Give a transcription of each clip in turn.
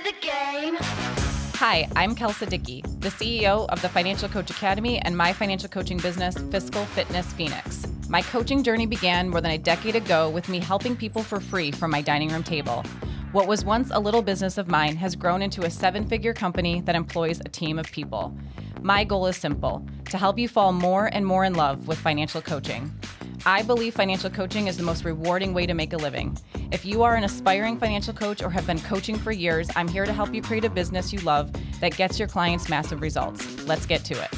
the game. Hi, I'm Kelsa Dickey, the CEO of the Financial Coach Academy and my financial coaching business, Fiscal Fitness Phoenix. My coaching journey began more than a decade ago with me helping people for free from my dining room table. What was once a little business of mine has grown into a 7-figure company that employs a team of people. My goal is simple, to help you fall more and more in love with financial coaching. I believe financial coaching is the most rewarding way to make a living. If you are an aspiring financial coach or have been coaching for years, I'm here to help you create a business you love that gets your clients massive results. Let's get to it.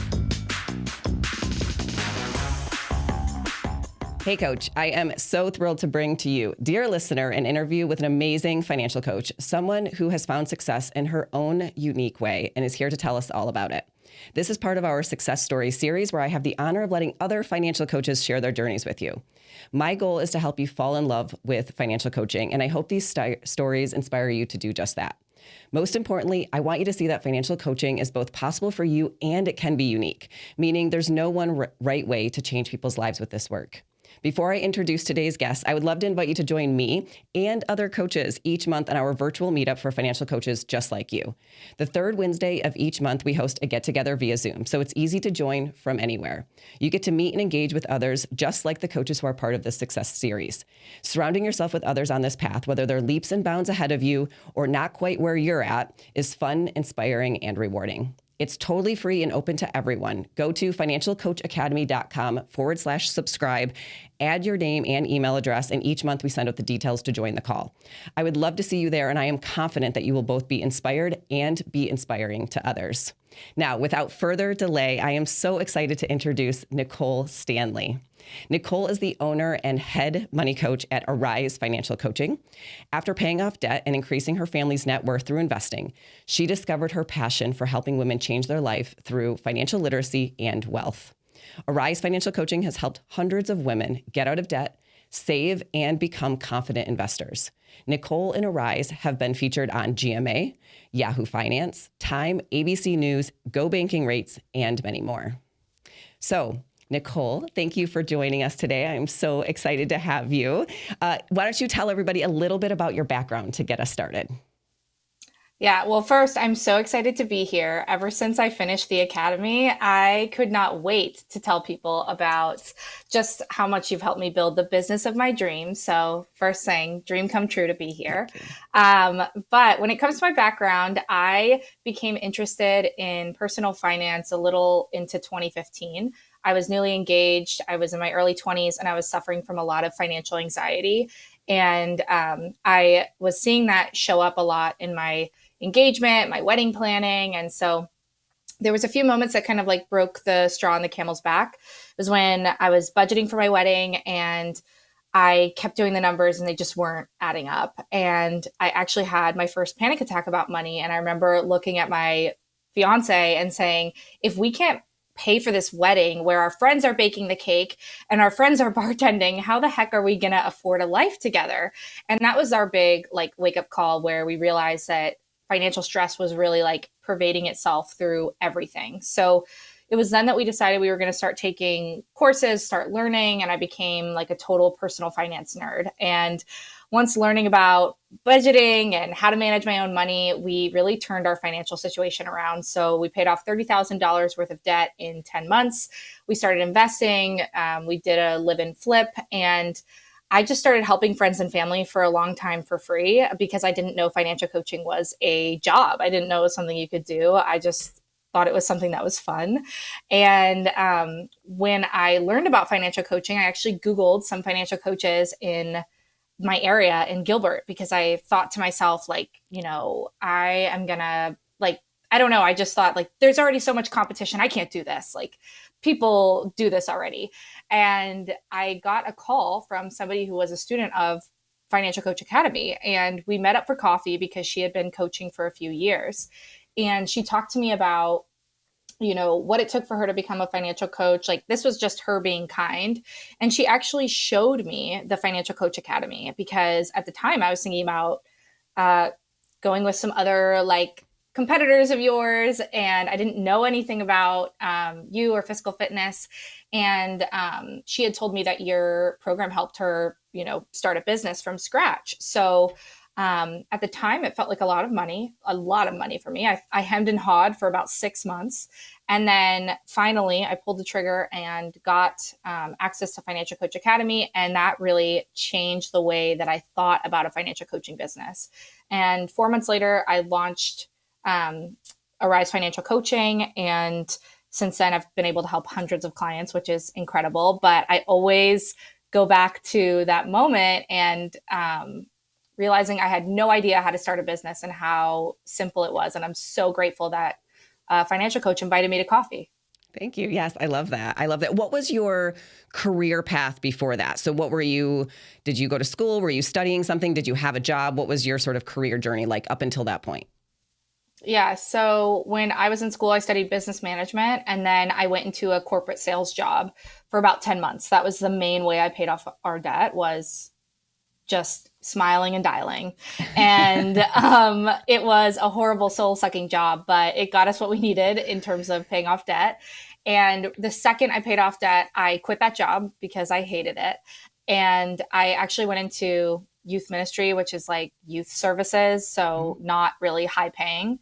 Hey, Coach. I am so thrilled to bring to you, dear listener, an interview with an amazing financial coach, someone who has found success in her own unique way and is here to tell us all about it. This is part of our Success Stories series where I have the honor of letting other financial coaches share their journeys with you. My goal is to help you fall in love with financial coaching, and I hope these stories inspire you to do just that. Most importantly, I want you to see that financial coaching is both possible for you and it can be unique, meaning there's no one right way to change people's lives with this work. Before I introduce today's guest, I would love to invite you to join me and other coaches each month on our virtual meetup for financial coaches just like you. The third Wednesday of each month, we host a get-together via Zoom, so it's easy to join from anywhere. You get to meet and engage with others just like the coaches who are part of this Success series. Surrounding yourself with others on this path, whether they're leaps and bounds ahead of you or not quite where you're at, is fun, inspiring, and rewarding. It's totally free and open to everyone. Go to financialcoachacademy.com/subscribe, add your name and email address, and each month we send out the details to join the call. I would love to see you there, and I am confident that you will both be inspired and be inspiring to others. Now, without further delay, I am so excited to introduce Nicole Stanley. Nicole is the owner and head money coach at Arise Financial Coaching. After paying off debt and increasing her family's net worth through investing, she discovered her passion for helping women change their life through financial literacy and wealth. Arise Financial Coaching has helped hundreds of women get out of debt, save, and become confident investors. Nicole and Arise have been featured on GMA, Yahoo Finance, Time, ABC News, Go Banking Rates, and many more. So, Nicole, thank you for joining us today. I'm so excited to have you. Why don't you tell everybody a little bit about your background to get us started? Yeah, well, first, I'm so excited to be here. Ever since I finished the academy, I could not wait to tell people about just how much you've helped me build the business of my dreams. So first saying, dream come true to be here. But when it comes to my background, I became interested in personal finance a little into 2015. I was newly engaged. I was in my early 20s and I was suffering from a lot of financial anxiety. And I was seeing that show up a lot in my engagement, my wedding planning. And so there was a few moments that kind of like broke the straw on the camel's back. It was when I was budgeting for my wedding and I kept doing the numbers and they just weren't adding up. And I actually had my first panic attack about money. And I remember looking at my fiancé and saying, if we can't pay for this wedding where our friends are baking the cake and our friends are bartending, how the heck are we going to afford a life together? And that was our big like wake up call where we realized that financial stress was really like pervading itself through everything. So it was then that we decided we were going to start taking courses, start learning, and I became like a total personal finance nerd. And once learning about budgeting and how to manage my own money, we really turned our financial situation around. So we paid off $30,000 worth of debt in 10 months. We started investing. We did a live-in flip, and I just started helping friends and family for a long time for free because I didn't know financial coaching was a job. I didn't know it was something you could do. I just thought it was something that was fun. And when I learned about financial coaching, I actually Googled some financial coaches in my area in Gilbert because I thought to myself, like, you know, I am gonna like, I don't know. I just thought like, there's already so much competition. I can't do this. Like people do this already. And I got a call from somebody who was a student of Financial Coach Academy. And we met up for coffee because she had been coaching for a few years. And she talked to me about, you know, what it took for her to become a financial coach. Like this was just her being kind. And she actually showed me the Financial Coach Academy because at the time I was thinking about going with some other like competitors of yours, and I didn't know anything about you or Fiscal Fitness. And she had told me that your program helped her, you know, start a business from scratch. So At the time, it felt like a lot of money for me. I hemmed and hawed for about 6 months. And then finally, I pulled the trigger and got access to Financial Coach Academy. And that really changed the way that I thought about a financial coaching business. And 4 months later, I launched Arise Financial Coaching. And since then, I've been able to help hundreds of clients, which is incredible. But I always go back to that moment and realizing I had no idea how to start a business and how simple it was. And I'm so grateful that a financial coach invited me to coffee. Thank you. Yes, I love that. I love that. What was your career path before that? So did you go to school? Were you studying something? Did you have a job? What was your sort of career journey like up until that point? Yeah. So when I was in school, I studied business management, and then I went into a corporate sales job for about 10 months. That was the main way I paid off our debt, was just smiling and dialing. And it was a horrible soul-sucking job, but it got us what we needed in terms of paying off debt. And the second I paid off debt, I quit that job because I hated it. And I actually went into youth ministry, which is like youth services, so not really high paying.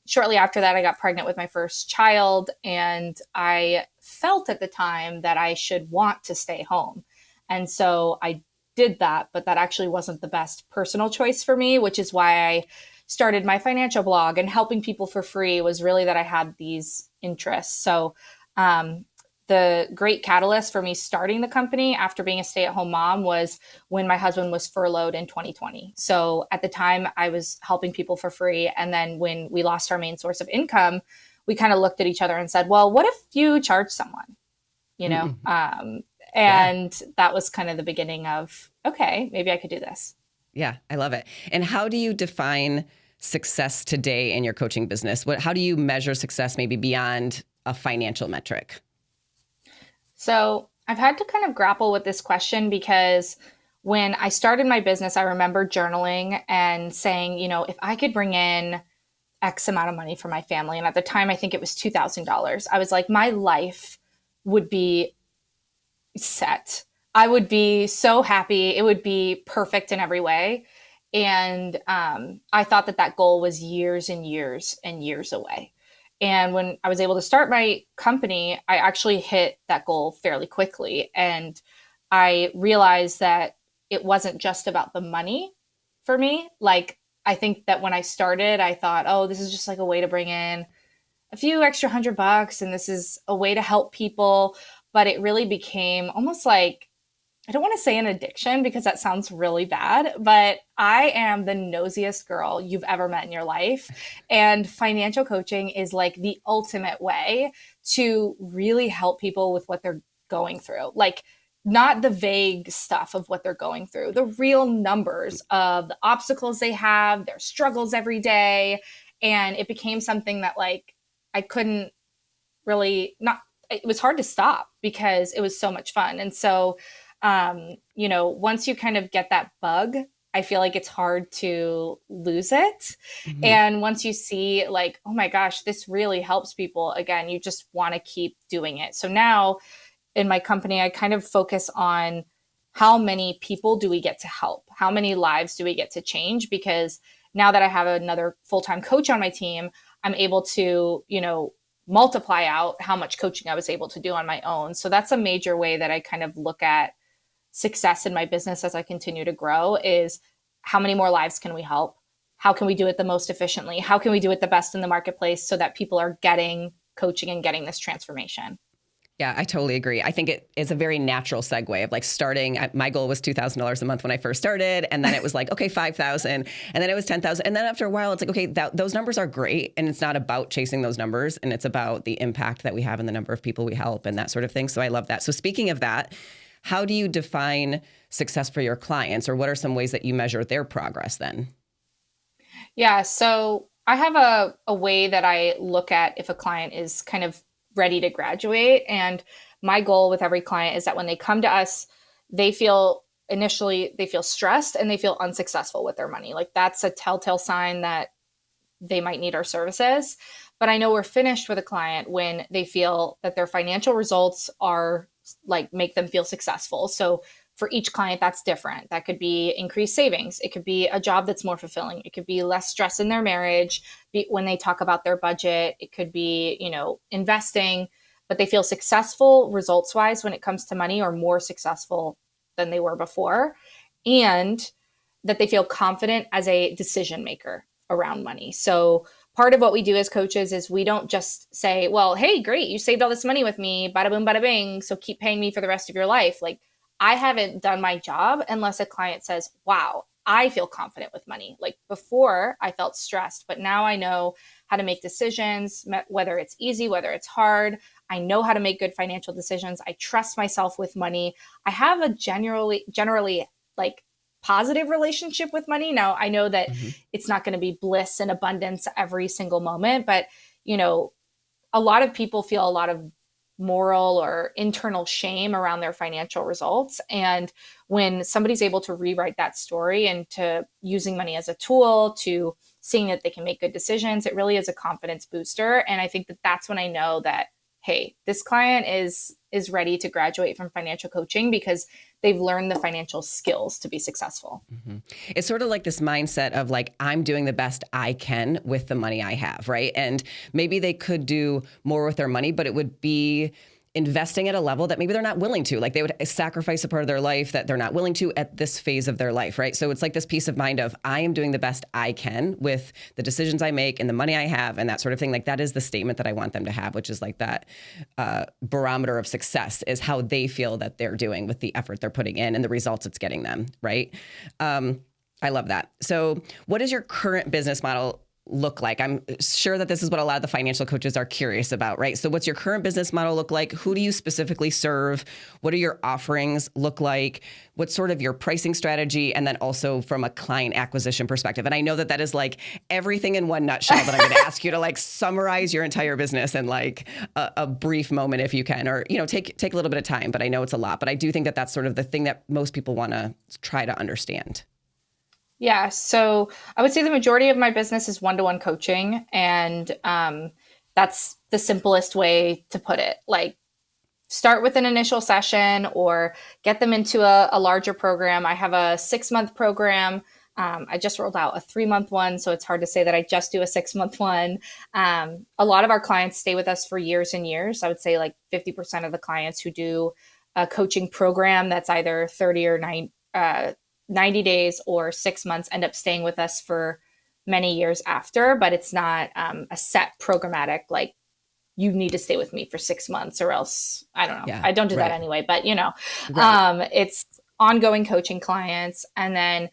Shortly after that, I got pregnant with my first child, and I felt at the time that I should want to stay home. And so I did that, but that actually wasn't the best personal choice for me, which is why I started my financial blog, and helping people for free was really that I had these interests. So the great catalyst for me starting the company after being a stay-at-home mom was when my husband was furloughed in 2020. So at the time, I was helping people for free. And then when we lost our main source of income, we kind of looked at each other and said, well, what if you charge someone, you know? And that was kind of the beginning of, okay, maybe I could do this. Yeah, I love it. And how do you define success today in your coaching business? How do you measure success maybe beyond a financial metric? So I've had to kind of grapple with this question, because when I started my business, I remember journaling and saying, you know, if I could bring in X amount of money for my family, and at the time, I think it was $2,000, I was like, my life would be set. I would be so happy. It would be perfect in every way. And I thought that goal was years and years and years away. And when I was able to start my company, I actually hit that goal fairly quickly. And I realized that it wasn't just about the money for me. Like, I think that when I started, I thought, oh, this is just like a way to bring in a few extra $100, and this is a way to help people. But it really became almost like, I don't want to say an addiction because that sounds really bad, but I am the nosiest girl you've ever met in your life. And financial coaching is like the ultimate way to really help people with what they're going through. Like, not the vague stuff of what they're going through, the real numbers of the obstacles they have, their struggles every day. And it became something that, like, I couldn't really it was hard to stop because it was so much fun. And so, you know, once you kind of get that bug, I feel like it's hard to lose it. And once you see, like, oh my gosh, this really helps people, again, you just want to keep doing it. So now in my company, I kind of focus on how many people do we get to help? How many lives do we get to change? Because now that I have another full-time coach on my team, I'm able to, you know, multiply out how much coaching I was able to do on my own. So that's a major way that I kind of look at success in my business as I continue to grow, is how many more lives can we help? How can we do it the most efficiently? How can we do it the best in the marketplace so that people are getting coaching and getting this transformation? Yeah, I totally agree. I think it is a very natural segue of like starting at, my goal was $2,000 a month when I first started. And then it was like, okay, 5,000. And then it was 10,000. And then after a while, it's like, okay, those numbers are great. And it's not about chasing those numbers. And it's about the impact that we have in the number of people we help and that sort of thing. So I love that. So speaking of that, how do you define success for your clients, or what are some ways that you measure their progress then? Yeah, so I have a way that I look at if a client is kind of ready to graduate. And my goal with every client is that when they come to us, they feel stressed and they feel unsuccessful with their money. Like, that's a telltale sign that they might need our services. But I know we're finished with a client when they feel that their financial results are like, make them feel successful. So for each client, that's different. That could be increased savings. It could be a job that's more fulfilling. It could be less stress in their marriage when they talk about their budget. It could be, investing, but they feel successful results wise when it comes to money, or more successful than they were before. And that they feel confident as a decision maker around money. So part of what we do as coaches is we don't just say, well, hey, great, you saved all this money with me, bada boom, bada bing, so keep paying me for the rest of your life. Like, I haven't done my job unless a client says, wow, I feel confident with money. Like, before I felt stressed, but now I know how to make decisions, whether it's easy, whether it's hard. I know how to make good financial decisions. I trust myself with money. I have a generally like positive relationship with money. Now, I know that it's not going to be bliss and abundance every single moment, but a lot of people feel a lot of moral or internal shame around their financial results. And when somebody's able to rewrite that story into using money as a tool, to seeing that they can make good decisions, it really is a confidence booster. And I think that that's when I know that, hey, this client is ready to graduate from financial coaching because they've learned the financial skills to be successful. It's sort of like this mindset of like, I'm doing the best I can with the money I have, right? And maybe they could do more with their money, but it would be investing at a level that maybe they're not willing to. Like, they would sacrifice a part of their life that they're not willing to at this phase of their life, right? So it's like this peace of mind of, I am doing the best I can with the decisions I make and the money I have and that sort of thing. Like, that is the statement that I want them to have, which is like that barometer of success is how they feel that they're doing with the effort they're putting in and the results it's getting them, right? I love that. So what is your current business model look like? I'm sure that this is what a lot of the financial coaches are curious about, right? So what's your current business model look like? Who do you specifically serve? What do your offerings look like? What's sort of your pricing strategy? And then also from a client acquisition perspective. And I know that that is like everything in one nutshell, but I'm going to ask you to like summarize your entire business in like a brief moment if you can, or, take a little bit of time, but I know it's a lot, but I do think that that's sort of the thing that most people want to try to understand. Yeah. So I would say the majority of my business is one-to-one coaching. And that's the simplest way to put it. Like, start with an initial session or get them into a larger program. I have a 6-month program. I just rolled out a 3-month one. So it's hard to say that I just do a 6-month one. A lot of our clients stay with us for years and years. I would say like 50% of the clients who do a coaching program that's either 30 or 90 days or 6 months end up staying with us for many years after, but it's not a set programmatic, like, you need to stay with me for 6 months or else, I don't know. Yeah, I don't do that anyway, but it's ongoing coaching clients. And then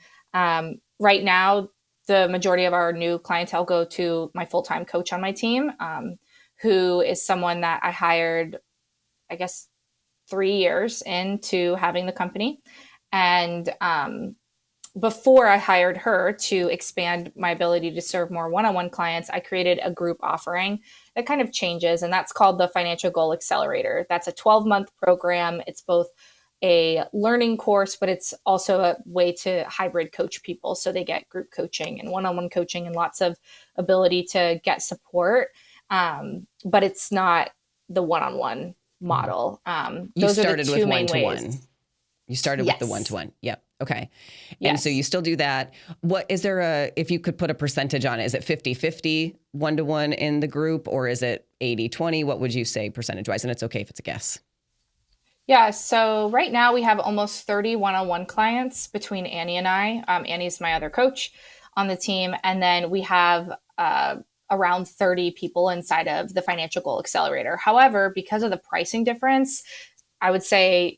right now, the majority of our new clientele go to my full-time coach on my team, who is someone that I hired, I guess, 3 years into having the company. And before I hired her to expand my ability to serve more one-on-one clients, I created a group offering that kind of changes, and that's called the Financial Goal Accelerator. That's a 12-month program. It's both a learning course, but it's also a way to hybrid coach people. So they get group coaching and one-on-one coaching and lots of ability to get support. But it's not the one-on-one model. Those are the two main ways. You started with the one-to-one. Yep. Okay. And so you still do that. What is there if you could put a percentage on it, is it 50-50 one-to-one in the group, or is it 80-20? What would you say percentage wise? And it's okay if it's a guess. Yeah. So right now we have almost 30 one-on-one clients between Annie and I. Annie's my other coach on the team. And then we have around 30 people inside of the Financial Goal Accelerator. However, because of the pricing difference, I would say,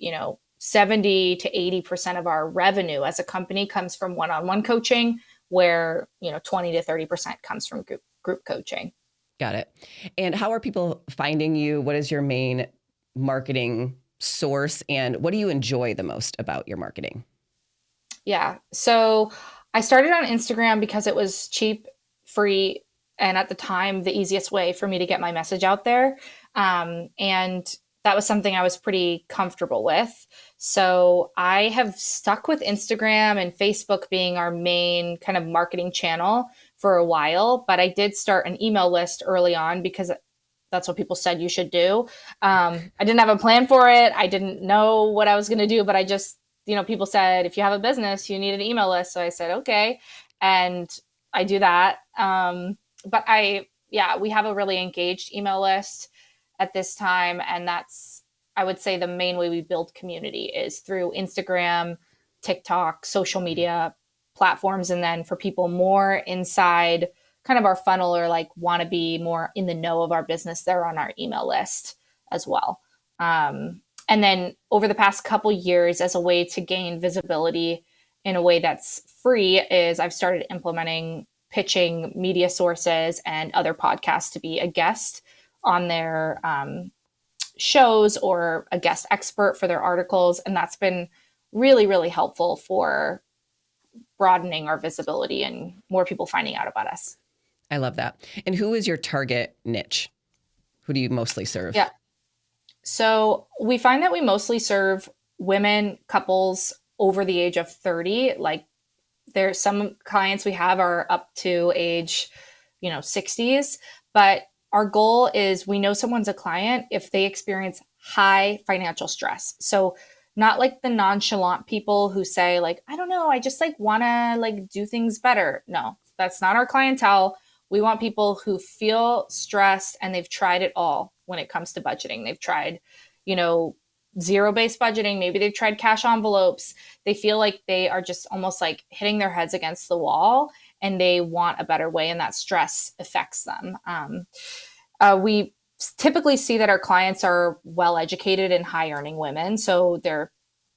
70 to 80% of our revenue as a company comes from one-on-one coaching, where 20 to 30% comes from group coaching. Got it. And how are people finding you? What is your main marketing source, and what do you enjoy the most about your marketing? Yeah. So I started on Instagram because it was cheap, free, and at the time, the easiest way for me to get my message out there. And that was something I was pretty comfortable with. So I have stuck with Instagram and Facebook being our main kind of marketing channel for a while, but I did start an email list early on because that's what people said you should do. I didn't have a plan for it. I didn't know what I was going to do, but I just people said, if you have a business, you need an email list. So I said, okay. And I do that. But we have a really engaged email list at this time. And that's, I would say, the main way we build community is through Instagram, TikTok, social media platforms. And then for people more inside kind of our funnel, or like want to be more in the know of our business, they're on our email list as well. And then over the past couple years, as a way to gain visibility in a way that's free, is I've started implementing pitching media sources and other podcasts to be a guest on their shows, or a guest expert for their articles. And that's been really, really helpful for broadening our visibility and more people finding out about us. I love that. And who is your target niche? Who do you mostly serve? Yeah. So we find that we mostly serve women, couples over the age of 30. Like, there's some clients we have are up to age, 60s, but our goal is, we know someone's a client if they experience high financial stress. So not like the nonchalant people who say like, I don't know, I just like want to like do things better. No, that's not our clientele. We want people who feel stressed and they've tried it all when it comes to budgeting. They've tried, zero-based budgeting. Maybe they've tried cash envelopes. They feel like they are just almost like hitting their heads against the wall, and they want a better way, and that stress affects them. We typically see that our clients are well-educated and high-earning women. So they're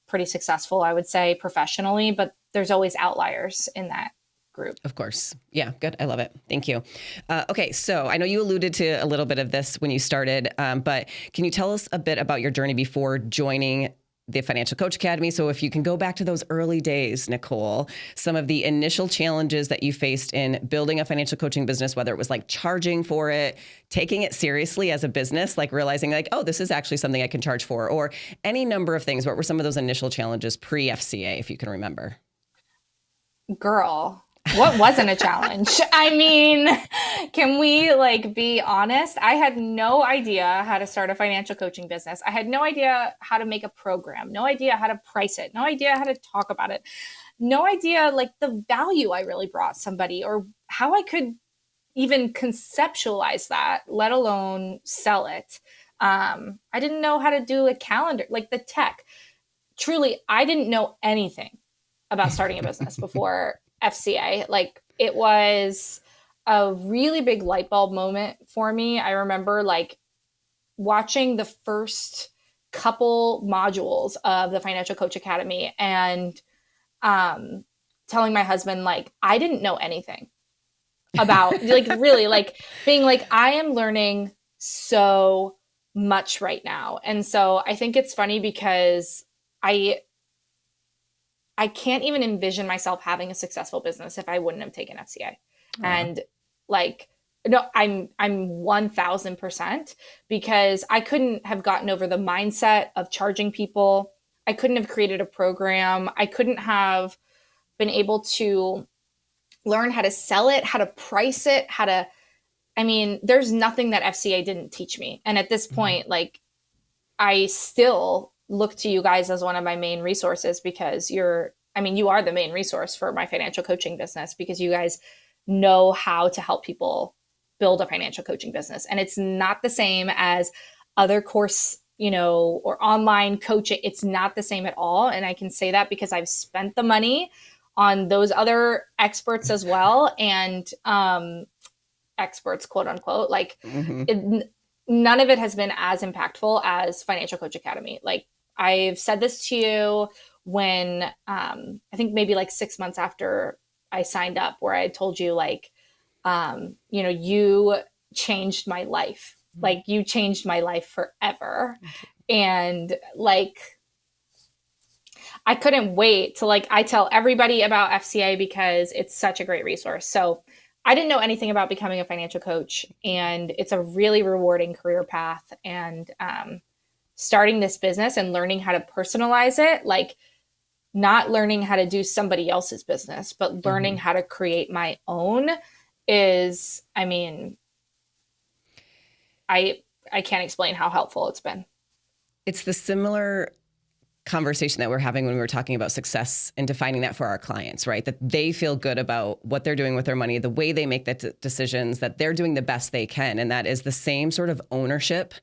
pretty successful, I would say, professionally, but there's always outliers in that group. Of course. Yeah, good. I love it. Thank you. Okay, so I know you alluded to a little bit of this when you started, but can you tell us a bit about your journey before joining the Financial Coach Academy? So if you can go back to those early days, Nicole, some of the initial challenges that you faced in building a financial coaching business, whether it was like charging for it, taking it seriously as a business, like realizing like, oh, this is actually something I can charge for, or any number of things. What were some of those initial challenges pre-FCA, if you can remember? Girl, what wasn't a challenge? I mean, can we be honest? I had no idea how to start a financial coaching business. I had no idea how to make a program, no idea how to price it, no idea how to talk about it, no idea the value I really brought somebody, or how I could even conceptualize that, let alone sell it. I didn't know how to do a calendar, the tech. Truly, I didn't know anything about starting a business before FCA. It was a really big light bulb moment for me. I remember watching the first couple modules of the Financial Coach Academy and telling my husband, I didn't know anything about really being I am learning so much right now. And so I think it's funny because I can't even envision myself having a successful business if I wouldn't have taken FCA. And no, I'm 1000%, because I couldn't have gotten over the mindset of charging people. I couldn't have created a program. I couldn't have been able to learn how to sell it, how to price it, there's nothing that FCA didn't teach me. And at this point, I still look to you guys as one of my main resources, because you are the main resource for my financial coaching business, because you guys know how to help people build a financial coaching business. And it's not the same as other course, or online coaching. It's not the same at all. And I can say that because I've spent the money on those other experts as well. And experts, quote unquote, none of it has been as impactful as Financial Coach Academy. I've said this to you when I think maybe 6 months after I signed up, where I told you you changed my life. You changed my life forever. And I couldn't wait to I tell everybody about FCA because it's such a great resource. So I didn't know anything about becoming a financial coach, and it's a really rewarding career path. And starting this business and learning how to personalize it, not learning how to do somebody else's business, but learning how to create my own is, I can't explain how helpful it's been. It's the similar conversation that we're having when we were talking about success and defining that for our clients, right? That they feel good about what they're doing with their money, the way they make the decisions, that they're doing the best they can. And that is the same sort of ownership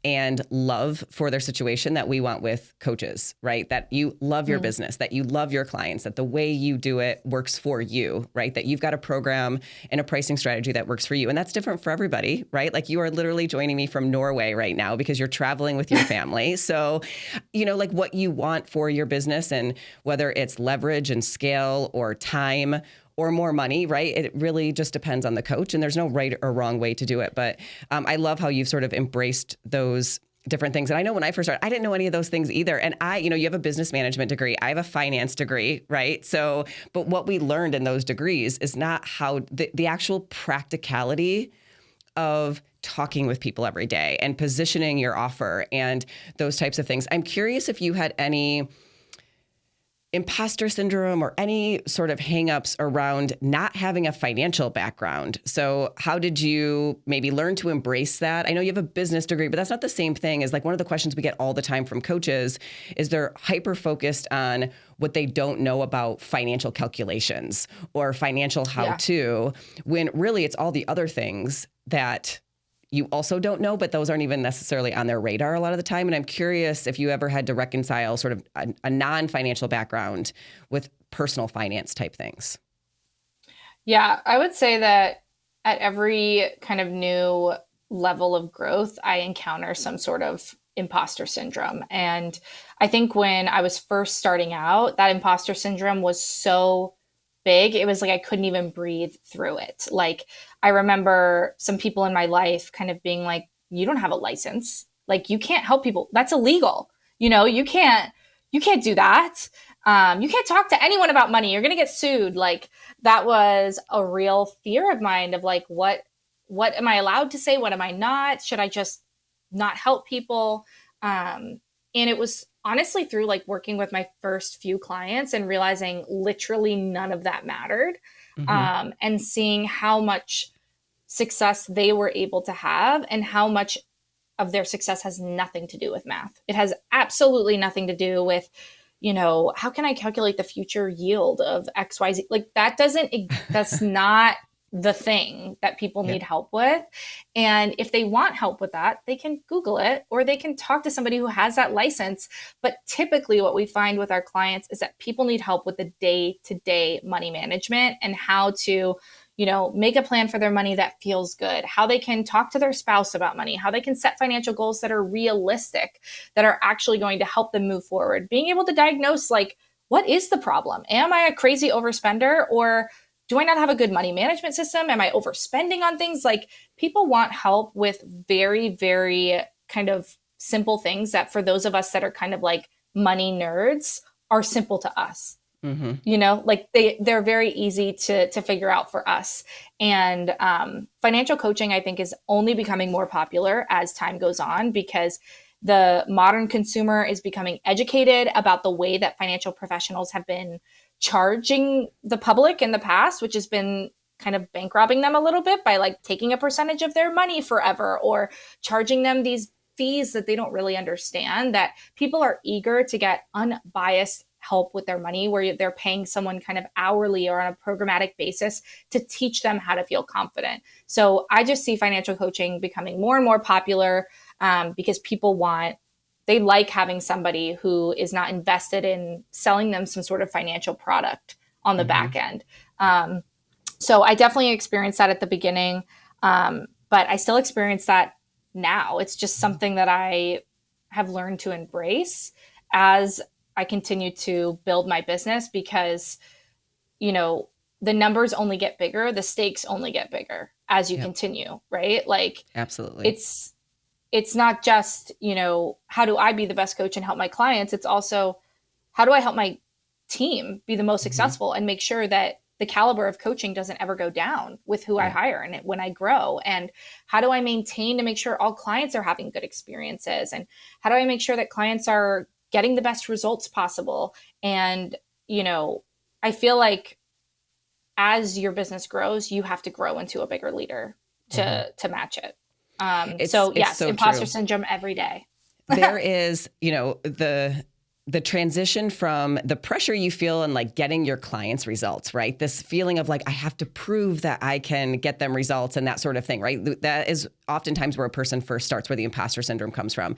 and love for their situation that we want with coaches, right? That you love your business, that you love your clients, that the way you do it works for you, right? That you've got a program and a pricing strategy that works for you. And that's different for everybody, right? Like you are literally joining me from Norway right now because you're traveling with your family. So, like what you want for your business, and whether it's leverage and scale or time or more money, right? It really just depends on the coach, and there's no right or wrong way to do it. But I love how you've sort of embraced those different things. And I know when I first started, I didn't know any of those things either. And you have a business management degree. I have a finance degree, right? So, but what we learned in those degrees is not how the actual practicality of talking with people every day and positioning your offer and those types of things. I'm curious if you had any imposter syndrome or any sort of hangups around not having a financial background. So how did you maybe learn to embrace that? I know you have a business degree, but that's not the same thing as like one of the questions we get all the time from coaches is they're hyper focused on what they don't know about financial calculations or financial how-to, when really it's all the other things that you also don't know, but those aren't even necessarily on their radar a lot of the time. And I'm curious if you ever had to reconcile sort of a non-financial background with personal finance type things. Yeah, I would say that at every kind of new level of growth, I encounter some sort of imposter syndrome. And I think when I was first starting out, that imposter syndrome was so big. It was like I couldn't even breathe through it. Like I remember some people in my life kind of being like, you don't have a license. Like you can't help people. That's illegal. You can't do that. You can't talk to anyone about money. You're going to get sued. Like that was a real fear of mine of like, what am I allowed to say? What am I not? Should I just not help people? And it was honestly through like working with my first few clients and realizing literally none of that mattered. And seeing how much success they were able to have and how much of their success has nothing to do with math. It has absolutely nothing to do with, how can I calculate the future yield of XYZ? Like that's not the thing that people need help with. And if they want help with that, they can Google it or they can talk to somebody who has that license. But typically what we find with our clients is that people need help with the day-to-day money management and how to, make a plan for their money that feels good, how they can talk to their spouse about money, how they can set financial goals that are realistic, that are actually going to help them move forward. Being able to diagnose like, what is the problem? Am I a crazy overspender, or do I not have a good money management system? Am I overspending on things? Like people want help with very, very kind of simple things that for those of us that are kind of like money nerds are simple to us. Like they're very easy to figure out for us. And financial coaching, I think, is only becoming more popular as time goes on because the modern consumer is becoming educated about the way that financial professionals have been charging the public in the past, which has been kind of bank robbing them a little bit by like taking a percentage of their money forever or charging them these fees that they don't really understand, that people are eager to get unbiased help with their money where they're paying someone kind of hourly or on a programmatic basis to teach them how to feel confident. So I just see financial coaching becoming more and more popular because they like having somebody who is not invested in selling them some sort of financial product on the back end. So I definitely experienced that at the beginning, but I still experience that now. It's just something that I have learned to embrace as I continue to build my business because, the numbers only get bigger, the stakes only get bigger as you continue, right? Like, absolutely. It's not just, how do I be the best coach and help my clients? It's also, how do I help my team be the most successful and make sure that the caliber of coaching doesn't ever go down with who I hire and when I grow? And how do I maintain to make sure all clients are having good experiences? And how do I make sure that clients are getting the best results possible? And, I feel like as your business grows, you have to grow into a bigger leader to match it. So imposter syndrome every day. There is, the the transition from the pressure you feel and like getting your clients results, right? This feeling of like, I have to prove that I can get them results and that sort of thing, right? That is oftentimes where a person first starts, where the imposter syndrome comes from.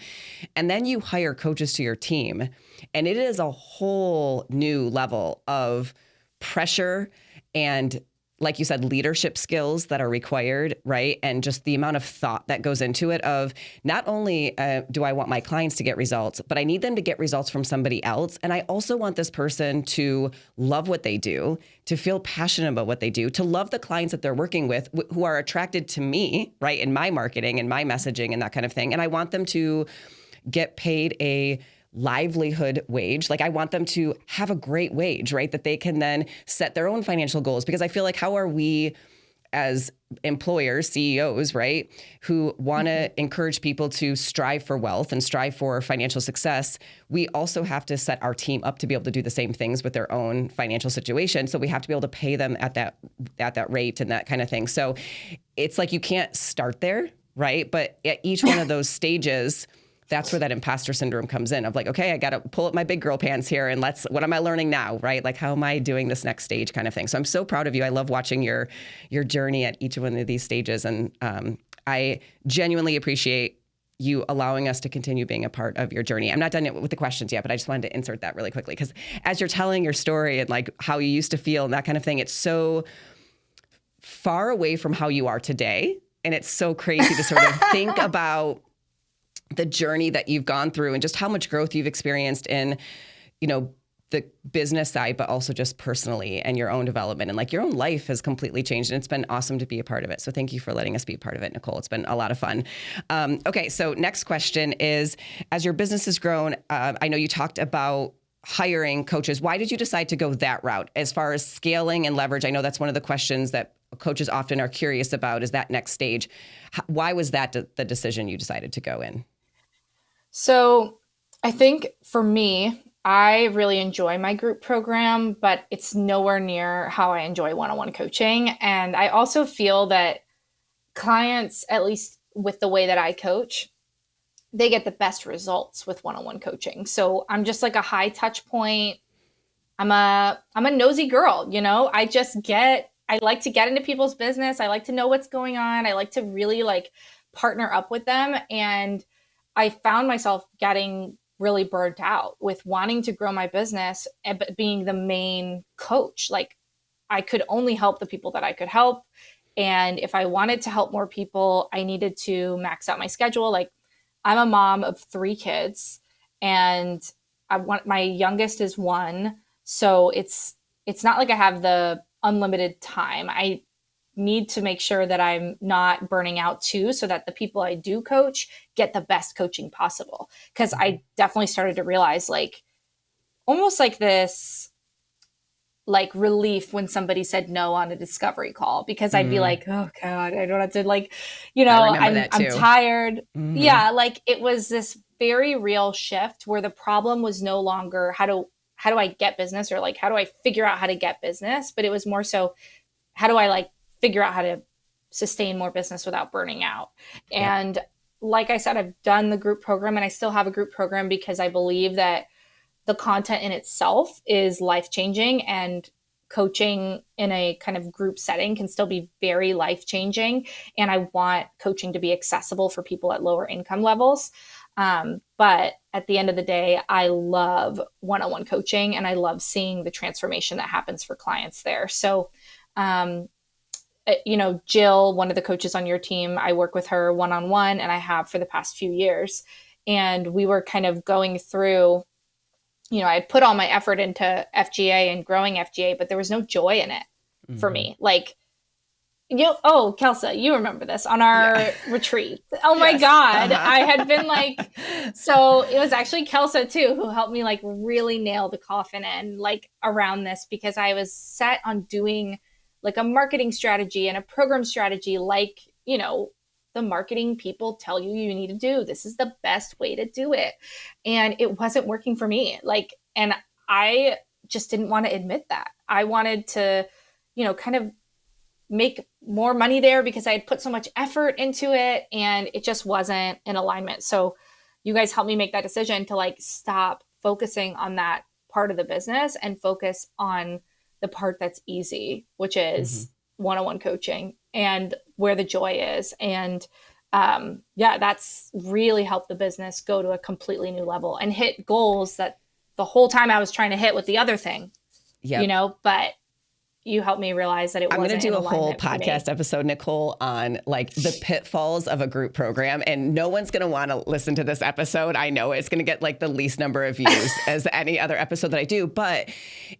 And then you hire coaches to your team, and it is a whole new level of pressure and, like you said, leadership skills that are required, right? And just the amount of thought that goes into it of not only do I want my clients to get results, but I need them to get results from somebody else. And I also want this person to love what they do, to feel passionate about what they do, to love the clients that they're working with who are attracted to me, right? In my marketing and my messaging and that kind of thing. And I want them to get paid a livelihood wage. Like I want them to have a great wage, right? That they can then set their own financial goals. Because I feel like, how are we as employers, CEOs, right, who want to encourage people to strive for wealth and strive for financial success? We also have to set our team up to be able to do the same things with their own financial situation. So we have to be able to pay them at that rate and that kind of thing. So it's like you can't start there, right? But at each one of those stages, that's where that imposter syndrome comes in of like, okay, I got to pull up my big girl pants here and what am I learning now, right? Like, how am I doing this next stage kind of thing? So I'm so proud of you. I love watching your journey at each one of these stages. And I genuinely appreciate you allowing us to continue being a part of your journey. I'm not done with the questions yet, but I just wanted to insert that really quickly because as you're telling your story and like how you used to feel and that kind of thing, it's so far away from how you are today. And it's so crazy to sort of think about the journey that you've gone through and just how much growth you've experienced in, the business side, but also just personally and your own development and like your own life has completely changed. And it's been awesome to be a part of it. So thank you for letting us be a part of it, Nicole. It's been a lot of fun. Okay. So next question is, as your business has grown, I know you talked about hiring coaches. Why did you decide to go that route as far as scaling and leverage? I know that's one of the questions that coaches often are curious about, is that next stage. Why was that the decision you decided to go in? So I think for me, I really enjoy my group program, but it's nowhere near how I enjoy one-on-one coaching. And I also feel that clients, at least with the way that I coach, they get the best results with one-on-one coaching. So I'm just like a high touch point. I'm a nosy girl, I like to get into people's business. I like to know what's going on. I like to really like partner up with them. And I found myself getting really burnt out with wanting to grow my business, but being the main coach. Like I could only help the people that I could help. And if I wanted to help more people, I needed to max out my schedule. Like I'm a mom of 3 kids and my youngest is 1. So it's not like I have the unlimited time. I need to make sure that I'm not burning out too, so that the people I do coach get the best coaching possible. Because I definitely started to realize like almost like this like relief when somebody said no on a discovery call, because I'd be like, oh God, I don't have to like, I'm tired. Mm-hmm. Yeah. Like it was this very real shift where the problem was no longer how do I get business, or like, how do I figure out how to get business? But it was more so, how do I like figure out how to sustain more business without burning out? Yeah. And like I said, I've done the group program and I still have a group program because I believe that the content in itself is life-changing, and coaching in a kind of group setting can still be very life-changing. And I want coaching to be accessible for people at lower income levels. But at the end of the day, I love one-on-one coaching and I love seeing the transformation that happens for clients there. So, Jill, one of the coaches on your team, I work with her one-on-one and I have for the past few years. And we were kind of going through, I put all my effort into FGA and growing FGA, but there was no joy in it for me. Like, Kelsa, you remember this on our retreat. Oh my God. I had been like, so it was actually Kelsa too, who helped me like really nail the coffin in like around this, because I was set on doing like a marketing strategy and a program strategy, like, the marketing people tell you need to do. This is the best way to do it. And it wasn't working for me. And I just didn't want to admit that. I wanted to, kind of make more money there because I had put so much effort into it and it just wasn't in alignment. So you guys helped me make that decision to like stop focusing on that part of the business and focus on the part that's easy, which is one-on-one coaching and where the joy is. And that's really helped the business go to a completely new level and hit goals that the whole time I was trying to hit with the other thing, but you helped me realize that I'm wasn't going to do in a whole alignment for me. podcast episode, Nicole, on like the pitfalls of a group program. And no one's going to want to listen to this episode. I know it's going to get like the least number of views as any other episode that I do, but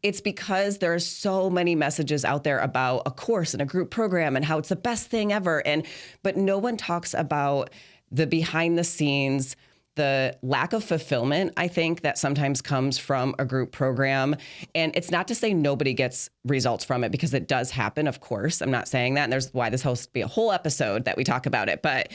it's because there are so many messages out there about a course and a group program and how it's the best thing ever. But no one talks about the behind the scenes, the lack of fulfillment, I think, that sometimes comes from a group program. And it's not to say nobody gets results from it, because it does happen, of course. I'm not saying that. And there's why this has to be a whole episode that we talk about it. But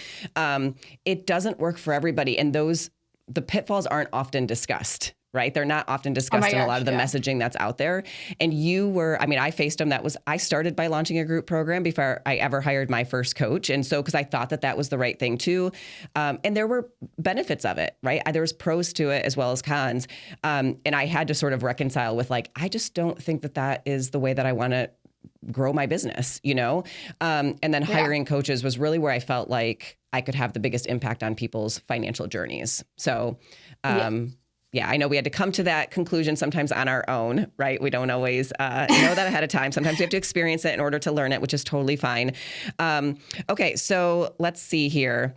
it doesn't work for everybody. And the pitfalls aren't often discussed. Right? They're not often discussed in a lot of the messaging that's out there. And I faced them. I started by launching a group program before I ever hired my first coach. And so, because I thought that was the right thing too. And there were benefits of it, right? There was pros to it as well as cons. And I had to sort of reconcile with I just don't think that is the way that I want to grow my business, And then hiring coaches was really where I felt like I could have the biggest impact on people's financial journeys. So, yeah, I know we had to come to that conclusion sometimes on our own, right? We don't always know that ahead of time. Sometimes we have to experience it in order to learn it, which is totally fine. Okay, so let's see here.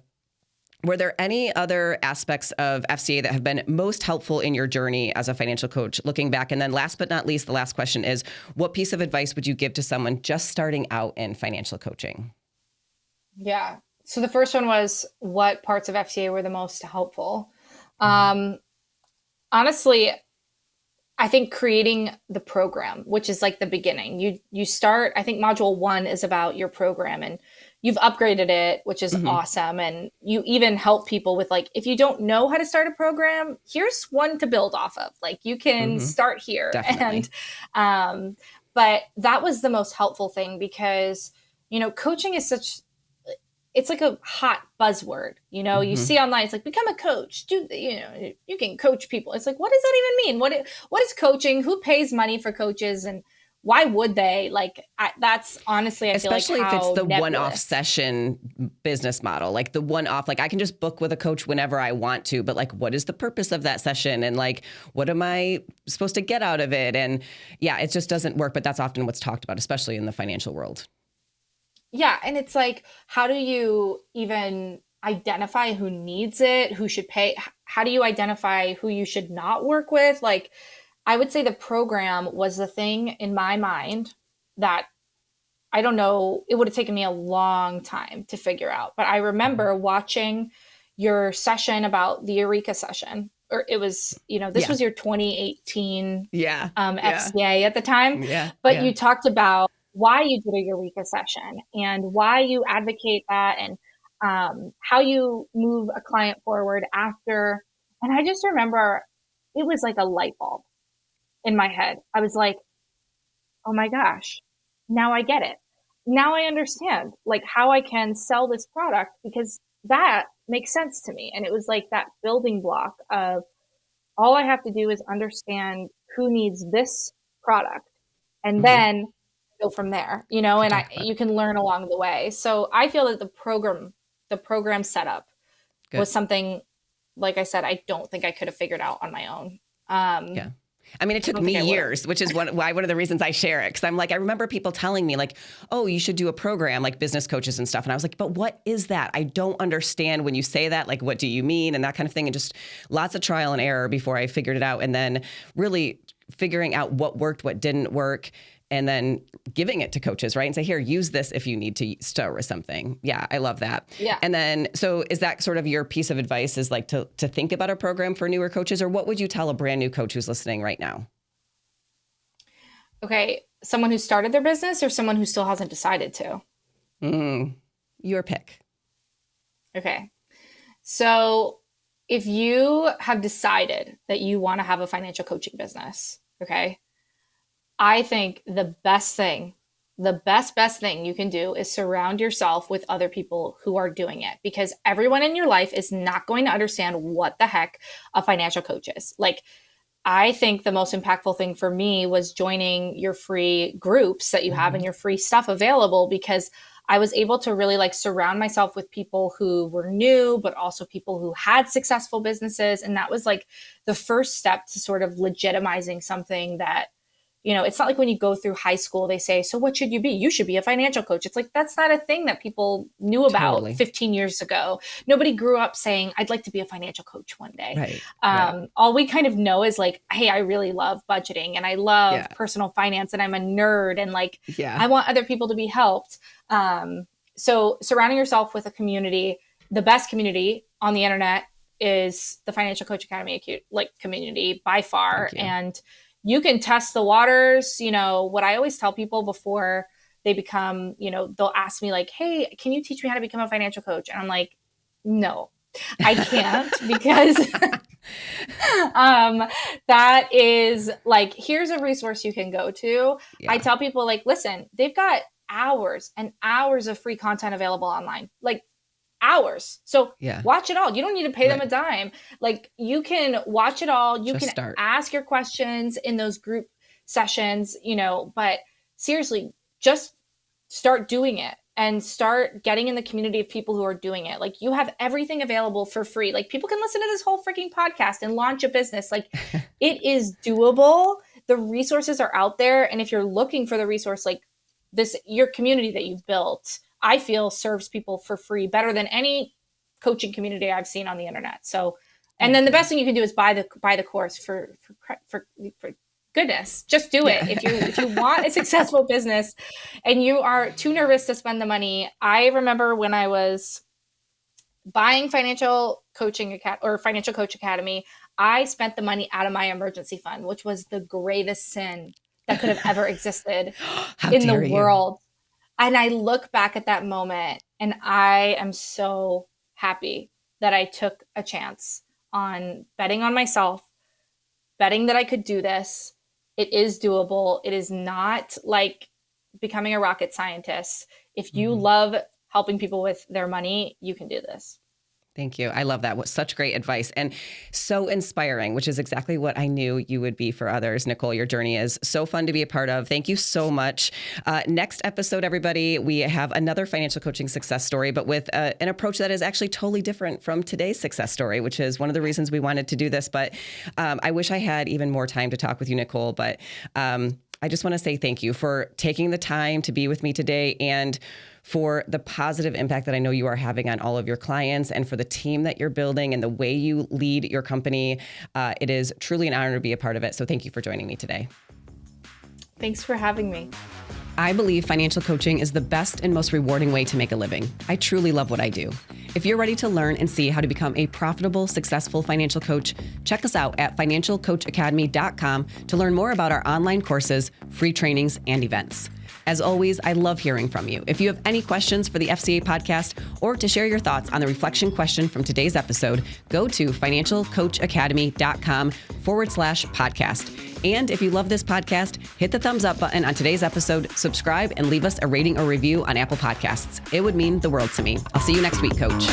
Were there any other aspects of FCA that have been most helpful in your journey as a financial coach, looking back? And then last but not least, the last question is, what piece of advice would you give to someone just starting out in financial coaching? Yeah. So the first one was, what parts of FCA were the most helpful? Honestly, I think creating the program, which is like the beginning. You start, I think module 1 is about your program, and you've upgraded it, which is awesome. And you even help people with if you don't know how to start a program, here's one to build off of. You can start here. Definitely. And, but that was the most helpful thing, because, coaching is it's like a hot buzzword, you see online, it's become a coach, you can coach people. It's what does that even mean? What is coaching? Who pays money for coaches? And why would they? That's honestly, I especially feel if it's the nebulous. One-off session business model, the one-off, I can just book with a coach whenever I want to, but what is the purpose of that session? And what am I supposed to get out of it? And yeah, it just doesn't work, but that's often what's talked about, especially in the financial world. Yeah. And it's how do you even identify who needs it, who should pay? How do you identify who you should not work with? I would say the program was the thing in my mind that, I don't know, it would have taken me a long time to figure out. But I remember watching your session about the Eureka session, or it was, this was your 2018 FCA at the time. But you talked about why you did a Eureka session and why you advocate that, and how you move a client forward after. And I just remember it was like a light bulb in my head. I was like, oh my gosh, now I get it. Now I understand how I can sell this product, because that makes sense to me. And it was that building block of, all I have to do is understand who needs this product, and then go from there, and you can learn along the way. So I feel that the program setup was something, like I said, I don't think I could have figured out on my own. It took me years, which is one of the reasons I share it. Cause I remember people telling me oh, you should do a program, business coaches and stuff. And I was like, but what is that? I don't understand when you say that, what do you mean? And that kind of thing. And just lots of trial and error before I figured it out. And then really figuring out what worked, what didn't work, and then giving it to coaches, right? And say, here, use this if you need to start with something. Yeah, I love that. Yeah. And then, so is that sort of your piece of advice, is to think about a program for newer coaches? Or what would you tell a brand new coach who's listening right now? Okay, someone who started their business or someone who still hasn't decided to? Your pick. Okay. So if you have decided that you want to have a financial coaching business, okay, I think the best thing you can do is surround yourself with other people who are doing it, because everyone in your life is not going to understand what the heck a financial coach is. I think the most impactful thing for me was joining your free groups that you have and your free stuff available, because I was able to really like surround myself with people who were new, but also people who had successful businesses. And that was like the first step to sort of legitimizing something that, it's not like when you go through high school, they say, so what should you be? You should be a financial coach. It's like, that's not a thing that people knew about 15 years ago. Nobody grew up saying, I'd like to be a financial coach one day. Right. All we kind of know is like, hey, I really love budgeting and I love personal finance and I'm a nerd and like, I want other people to be helped. So surrounding yourself with a community, the best community on the internet is the Financial Coach Academy community by far. And you can test the waters. What I always tell people before they become, they'll ask me like, hey, can you teach me how to become a financial coach? And I'm like, no, I can't because that is like, here's a resource you can go to. I tell people like, listen, they've got hours and hours of free content available online, like hours. So watch it all. You don't need to pay them a dime. Like you can watch it all. You can ask your questions in those group sessions, but seriously, just start doing it and start getting in the community of people who are doing it. Like you have everything available for free. Like people can listen to this whole freaking podcast and launch a business. Like it is doable. The resources are out there. And if you're looking for the resource, like this, your community that you've built, I feel serves people for free better than any coaching community I've seen on the internet. So, and then the best thing you can do is buy the course for goodness, just do it. If you want a successful business and you are too nervous to spend the money. I remember when I was buying Financial Coach Academy, I spent the money out of my emergency fund, which was the greatest sin that could have ever existed in the world. And I look back at that moment and I am so happy that I took a chance on betting on myself, betting that I could do this. It is doable. It is not like becoming a rocket scientist. If you love helping people with their money, you can do this. Thank you. I love that. What such great advice and so inspiring, which is exactly what I knew you would be for others. Nicole, your journey is so fun to be a part of. Thank you so much. Next episode, everybody, we have another financial coaching success story, but with an approach that is actually totally different from today's success story, which is one of the reasons we wanted to do this. But I wish I had even more time to talk with you, Nicole, but I just want to say thank you for taking the time to be with me today and for the positive impact that I know you are having on all of your clients and for the team that you're building and the way you lead your company. It is truly an honor to be a part of it. So thank you for joining me today. Thanks for having me. I believe financial coaching is the best and most rewarding way to make a living. I truly love what I do. If you're ready to learn and see how to become a profitable, successful financial coach, check us out at financialcoachacademy.com to learn more about our online courses, free trainings, and events. As always, I love hearing from you. If you have any questions for the FCA podcast or to share your thoughts on the reflection question from today's episode, go to financialcoachacademy.com/podcast. And if you love this podcast, hit the thumbs up button on today's episode, subscribe, and leave us a rating or review on Apple Podcasts. It would mean the world to me. I'll see you next week, Coach.